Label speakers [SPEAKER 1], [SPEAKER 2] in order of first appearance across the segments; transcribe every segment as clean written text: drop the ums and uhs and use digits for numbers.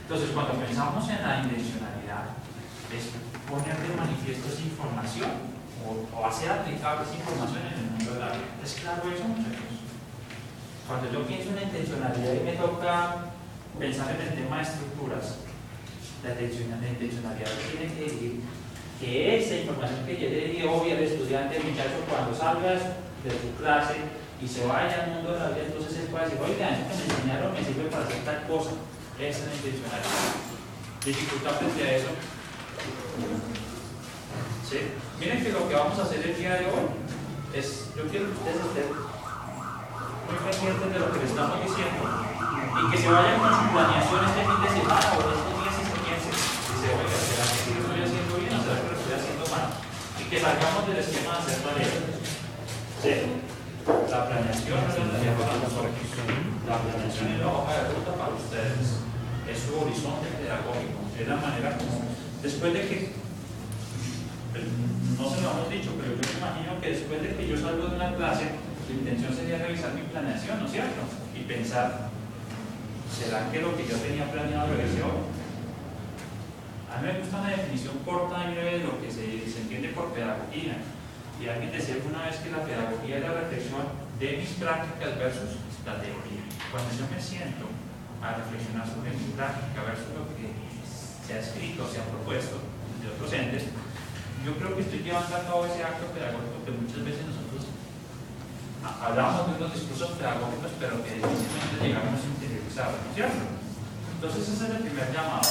[SPEAKER 1] Entonces, cuando pensamos en la intencionalidad, es poner de manifiesto esa información o hacer aplicable esa información en el mundo de la vida. ¿Es claro eso, muchachos? Cuando yo pienso en la intencionalidad y me toca pensar en el tema de estructuras, la intencionalidad tiene que decir que esa información que yo le di hoy al estudiante, muchacho, cuando salgas de tu clase y se vaya al mundo de la vida, entonces él puede decir, oiga, eso que me enseñaron me sirve para hacer tal cosa. Esa es la intencionalidad. Dificultad frente a eso. ¿Sí? Miren que lo que vamos a hacer el día de hoy es, yo quiero que ustedes estén muy pendientes de lo que les estamos diciendo y que se vayan con su planeación este fin de semana o estos días y se piensen. Dice, oiga, ¿será que sí lo estoy haciendo bien o será que lo estoy haciendo mal? Y que salgamos del esquema de hacer tareas. ¿Sí? La planeación no es la tarea para nosotros. La planeación es la hoja de ruta para ustedes. Es su horizonte pedagógico. Es la manera como, después de que, no se lo hemos dicho, pero yo me imagino que después de que yo salgo de una clase, la intención sería revisar mi planeación, ¿no es cierto? Y pensar, ¿será que lo que yo tenía planeado lo hice hoy? A mí me gusta una definición corta y breve de lo que se entiende por pedagogía. Y alguien decía alguna vez que la pedagogía es la reflexión de mis prácticas versus la teoría. Cuando yo me siento a reflexionar sobre mi práctica versus lo que se ha escrito, se ha propuesto de otros entes, yo creo que estoy llevando a cabo ese acto pedagógico que muchas veces nosotros hablamos de unos discursos pedagógicos, pero que difícilmente llegamos a interiorizar, ¿no es cierto? Entonces ese es el primer llamado.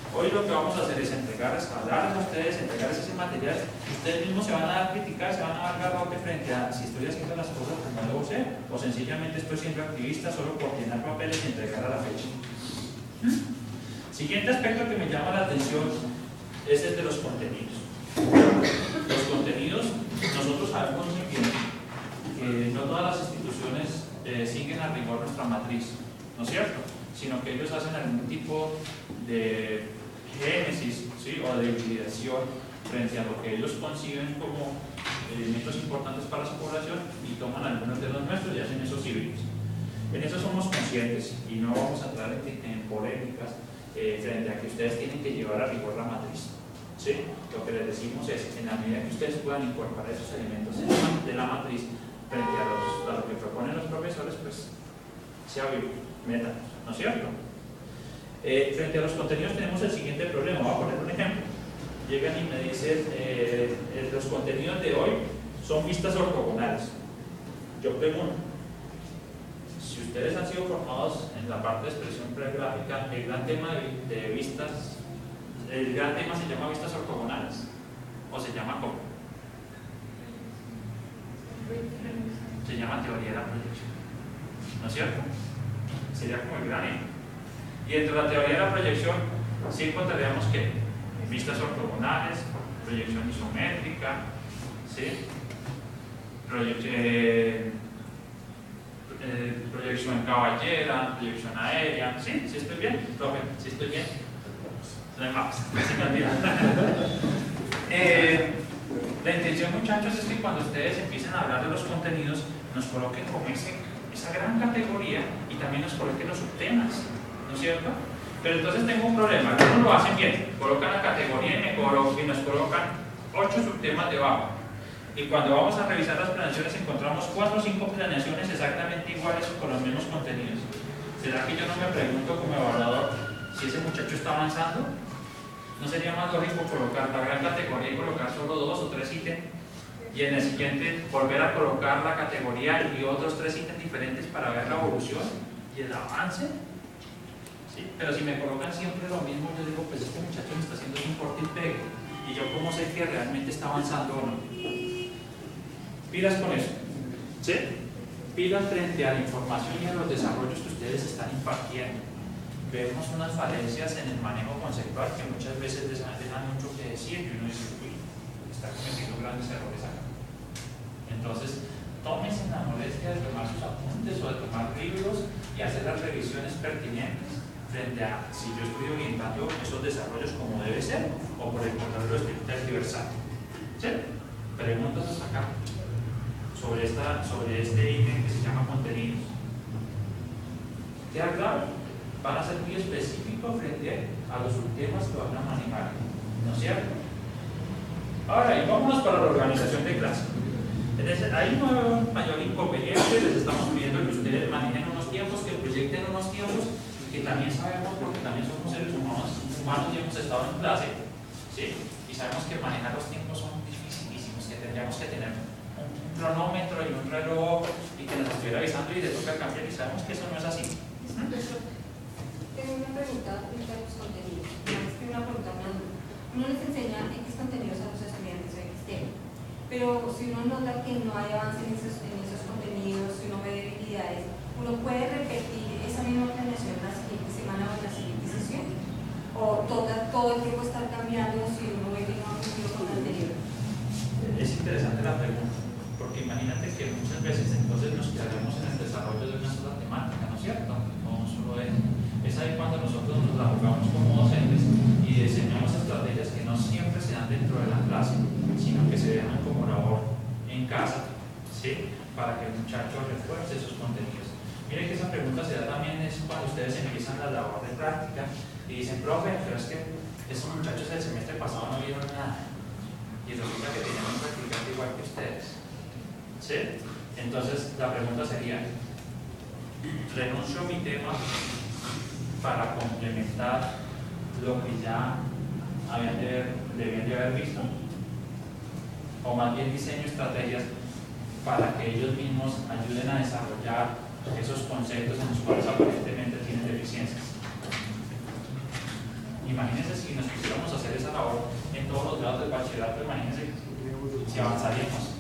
[SPEAKER 1] Hoy lo que vamos a hacer es entregarles, hablarles a ustedes, entregarles ese material. Ustedes mismos se van a criticar, se van a dar garrote frente a si estoy haciendo las cosas como debo ser, o sencillamente estoy siendo activista solo por llenar papeles y entregar a la fecha. Siguiente aspecto que me llama la atención es el de los contenidos. Los contenidos, nosotros sabemos muy bien que no todas las instituciones siguen a rigor nuestra matriz, ¿no es cierto? Sino que ellos hacen algún tipo de génesis, ¿sí? O de hibridación frente a lo que ellos conciben como elementos importantes para su población y toman algunos de los nuestros y hacen esos híbridos. En eso somos conscientes y no vamos a entrar en polémicas frente a que ustedes tienen que llevar a rigor la matriz. ¿Sí? Lo que les decimos es, en la medida que ustedes puedan incorporar esos elementos de la matriz frente a lo que proponen los profesores, pues sea meta, ¿no es cierto? Frente a los contenidos tenemos el siguiente problema. Voy a poner un ejemplo. Llegan y me dicen, los contenidos de hoy son vistas ortogonales. Yo pregunto, si ustedes han sido formados en la parte de expresión pregráfica, el gran tema de vistas, el gran tema se llama vistas ortogonales, o se llama ¿cómo? Se llama teoría de la proyección, ¿no es cierto? Sería como el gran eje. Y dentro de la teoría de la proyección sí encontraríamos que vistas ortogonales, proyección isométrica, ¿sí? Proyección caballera, proyección aérea. ¿Sí? ¿Sí estoy bien? Profe, ¿sí estoy bien? No hay más. La intención, muchachos, es que cuando ustedes empiecen a hablar de los contenidos, nos coloquen como esa gran categoría y también nos coloquen los subtemas, ¿no es cierto? Pero entonces tengo un problema. Algunos lo hacen bien, colocan la categoría y nos colocan 8 subtemas debajo. Y cuando vamos a revisar las planeaciones encontramos 4 o 5 planeaciones exactamente iguales o con los mismos contenidos. ¿Será que yo no me pregunto como evaluador si ese muchacho está avanzando? ¿No sería más lógico colocar la gran categoría y colocar solo 2 o 3 ítems? Y en el siguiente volver a colocar la categoría y otros 3 ítems diferentes para ver la evolución y el avance. ¿Sí? Pero si me colocan siempre lo mismo, yo digo, pues este muchacho me está haciendo un corte y pegue. ¿Y yo cómo sé que realmente está avanzando o no? Pilas con eso. ¿Sí? Pilas frente a la información y a los desarrollos que ustedes están impartiendo. Vemos unas falencias en el manejo conceptual que muchas veces dejan mucho que decir y uno dice, uy, está cometiendo grandes errores acá. Entonces, tómense la molestia de tomar sus apuntes o de tomar libros y hacer las revisiones pertinentes frente a si yo estoy orientando esos desarrollos como debe ser o por el contrario tergiversando. ¿Sí? Preguntas hasta acá sobre este ítem que se llama contenidos. ¿Queda claro? van a ser muy específicos frente a los temas que van a manejar, ¿no es cierto? Ahora, y vámonos para la organización de clase. Hay un mayor inconveniente, les estamos pidiendo que ustedes manejen unos tiempos, que proyecten unos tiempos, que también sabemos, porque también somos seres humanos y hemos estado en clase, ¿sí? Y sabemos que manejar los tiempos son dificilísimos, que tendríamos que tener un cronómetro y un reloj y que nos estuviera avisando y le toca cambiar, y sabemos que eso no es así.
[SPEAKER 2] Tengo una pregunta acerca de los contenidos. Una pregunta, uno les enseña X contenidos a los estudiantes o X tema, pero si uno nota que no hay avance en esos contenidos, si uno ve debilidades, uno puede repetir esa misma planeación la siguiente semana o en la siguiente sesión, o todo el tiempo estar cambiando si uno ve que no ha cumplido con lo anterior.
[SPEAKER 1] Es interesante la pregunta, porque imagínate que muchas veces entonces nos quedaremos en el desarrollo de una sola temática, ¿no es cierto? No solo es ahí cuando nosotros nos la jugamos como docentes y diseñamos estrategias que no siempre se dan dentro de la clase, sino que se dejan como labor en casa, ¿sí? Para que el muchacho refuerce sus contenidos. Miren que esa pregunta se da también es cuando ustedes empiezan la labor de práctica y dicen, profe, pero es que esos muchachos del semestre pasado no vieron nada y resulta que tenían un practicante igual que ustedes, ¿sí? Entonces la pregunta sería, renuncio a mi tema para complementar lo que ya debían de haber visto, o más bien diseño estrategias para que ellos mismos ayuden a desarrollar esos conceptos en los cuales aparentemente tienen deficiencias. Imagínense si nos pusiéramos a hacer esa labor en todos los grados del bachillerato, imagínense si avanzaríamos.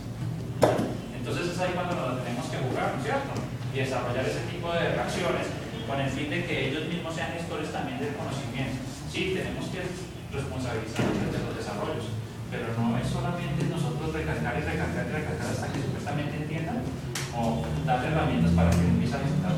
[SPEAKER 1] Entonces es ahí cuando nos la tenemos que jugar, ¿no es cierto? Y desarrollar ese tipo de reacciones con el fin de que ellos mismos sean gestores también del conocimiento. Sí, tenemos que responsabilizarnos de los desarrollos, pero no es solamente nosotros recalcar hasta que supuestamente entiendan, o darle herramientas para que empiecen a